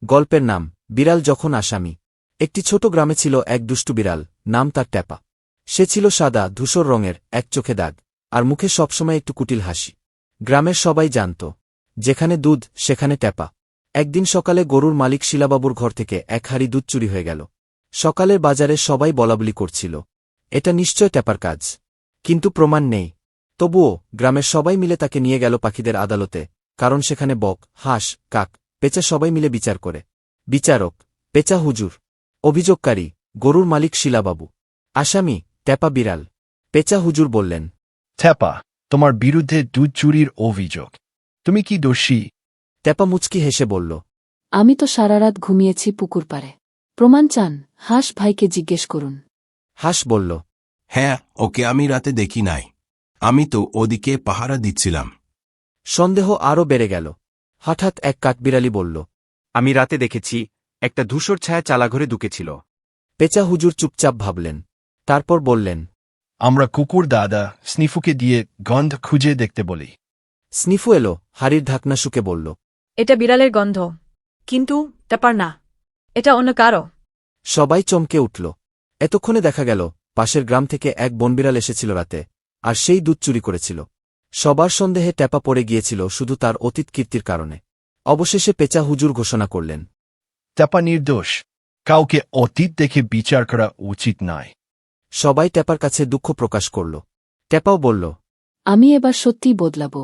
গল্পের নাম বিড়াল যখন আসামি। একটি ছোট গ্রামে ছিল এক দুষ্টু বিড়াল, নাম তার ট্যাপা। সে ছিল সাদা ধূসর রঙের, এক চোখে দাগ, আর মুখে সবসময় একটু কুটিল হাসি। গ্রামের সবাই জানত, যেখানে দুধ সেখানে ট্যাপা। একদিন সকালে গরুর মালিক শিলাবাবুর ঘর থেকে এক হাঁড়ি দুধ চুরি হয়ে গেল। সকালের বাজারে সবাই বলাবলি করছিল, এটা নিশ্চয় ট্যাপার কাজ, কিন্তু প্রমাণ নেই। তবুও গ্রামের সবাই মিলে তাকে নিয়ে গেল পাখিদের আদালতে, কারণ সেখানে বক, হাঁস, কাক, পেঁচা সবাই মিলে বিচার করে। বিচারক পেঁচা হুজুর, অভিযোগকারী গরুর মালিক শিলাবাবু, আসামি ট্যাপা বিড়াল। পেঁচা হুজুর বললেন, ট্যাপা, তোমার বিরুদ্ধে দুধ চুরির অভিযোগ। তুমি কি দোষী? ট্যাপা মুচকি হেসে বলল, আমি তো সারারাত ঘুমিয়েছি পুকুর পাড়ে। প্রমাণ চান? হাঁস ভাইকে জিজ্ঞেস করুন। হাঁস বলল, হ্যাঁ, ওকে আমি রাতে দেখি নাই। আমি তো ওদিকে পাহারা দিচ্ছিলাম। সন্দেহ আরও বেড়ে গেল। হঠাৎ এক কাঠবিড়ালি বলল, আমি রাতে দেখেছি, একটা ধূসর ছায়া চালাঘরে ঢুকেছিল। পেঁচা হুজুর চুপচাপ ভাবলেন, তারপর বললেন, আমরা কুকুর দাদা স্নিফুকে দিয়ে গন্ধ খুঁজে দেখতে বলি। স্নিফু এলো, হাড়ির ঢাকনা শুকে বলল, এটা বিড়ালের গন্ধ, কিন্তু ট্যাপার না, এটা অন্য কারো। সবাই চমকে উঠল। এতক্ষণে দেখা গেল পাশের গ্রাম থেকে এক বনবিড়াল এসেছিল রাতে, আর সেই দুধ চুরি করেছিল। সবার সন্দেহে ট্যাপা পড়ে গিয়েছিল শুধু তার অতীত কীর্তির কারণে। অবশেষে পেঁচা হুজুর ঘোষণা করলেন, ট্যাপা নির্দোষ, কাউকে অতীত দেখে বিচার করা উচিত নয়। সবাই ট্যাপার কাছে দুঃখ প্রকাশ করল। ট্যাপাও বলল, আমি এবার সত্যিই বদলাব।